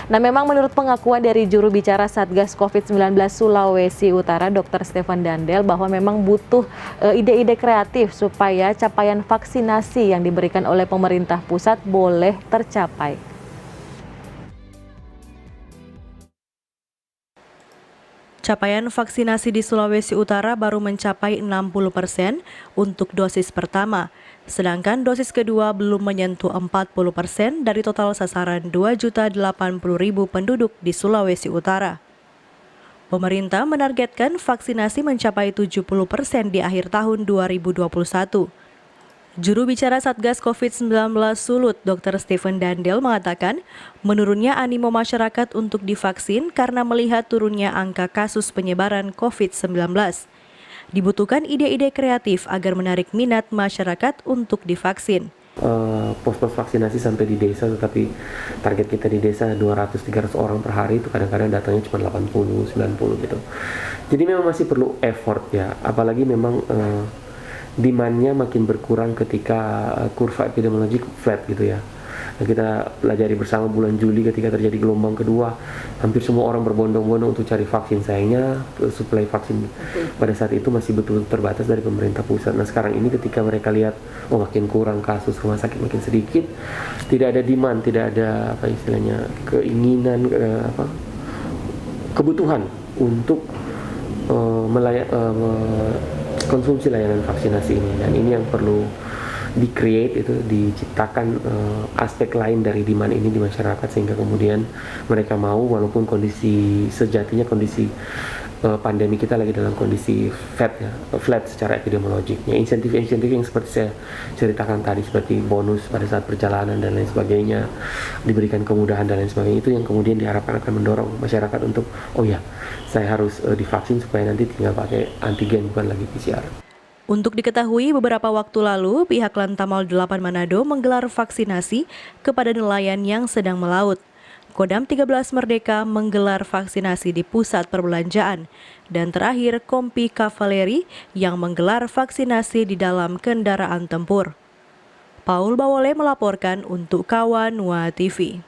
Nah, memang menurut pengakuan dari juru bicara Satgas COVID-19 Sulawesi Utara, Dr. Stefan Dandel, bahwa memang butuh ide-ide kreatif supaya capaian vaksinasi yang diberikan oleh pemerintah pusat boleh tercapai. Capaian vaksinasi di Sulawesi Utara baru mencapai 60% untuk dosis pertama, sedangkan dosis kedua belum menyentuh 40% dari total sasaran 2.080.000 penduduk di Sulawesi Utara. Pemerintah menargetkan vaksinasi mencapai 70% di akhir tahun 2021. Juru bicara Satgas COVID-19 Sulut, Dr. Stefan Dandel mengatakan, menurunnya animo masyarakat untuk divaksin karena melihat turunnya angka kasus penyebaran COVID-19. Dibutuhkan ide-ide kreatif agar menarik minat masyarakat untuk divaksin. Pos-pos vaksinasi sampai di desa, tetapi target kita di desa 200-300 orang per hari, itu kadang-kadang datangnya cuma 80-90 gitu. Jadi memang masih perlu effort ya, apalagi memang demand-nya makin berkurang ketika kurva epidemiologi flat gitu ya. Nah, kita pelajari bersama bulan Juli ketika terjadi gelombang kedua, hampir semua orang berbondong-bondong untuk cari vaksin. Sayangnya suplai vaksin pada saat itu masih betul terbatas dari pemerintah pusat. Nah, sekarang ini ketika mereka lihat makin kurang kasus, rumah sakit makin sedikit, tidak ada demand, tidak ada apa istilahnya keinginan, kebutuhan untuk konsumsi layanan vaksinasi ini, dan ini yang perlu di-create, itu diciptakan aspek lain dari demand ini di masyarakat sehingga kemudian mereka mau, walaupun kondisi sejatinya kondisi pandemi kita lagi dalam kondisi flat secara epidemiologiknya. Insentif-insentif yang seperti saya ceritakan tadi, seperti bonus pada saat perjalanan dan lain sebagainya, diberikan kemudahan dan lain sebagainya, itu yang kemudian diharapkan akan mendorong masyarakat untuk, oh ya, saya harus divaksin supaya nanti tinggal pakai antigen bukan lagi PCR. Untuk diketahui, beberapa waktu lalu pihak Lantamal 8 Manado menggelar vaksinasi kepada nelayan yang sedang melaut. Kodam 13 Merdeka menggelar vaksinasi di pusat perbelanjaan. Dan terakhir, Kompi Kavaleri yang menggelar vaksinasi di dalam kendaraan tempur. Paul Bawole melaporkan untuk Kawan Wa TV.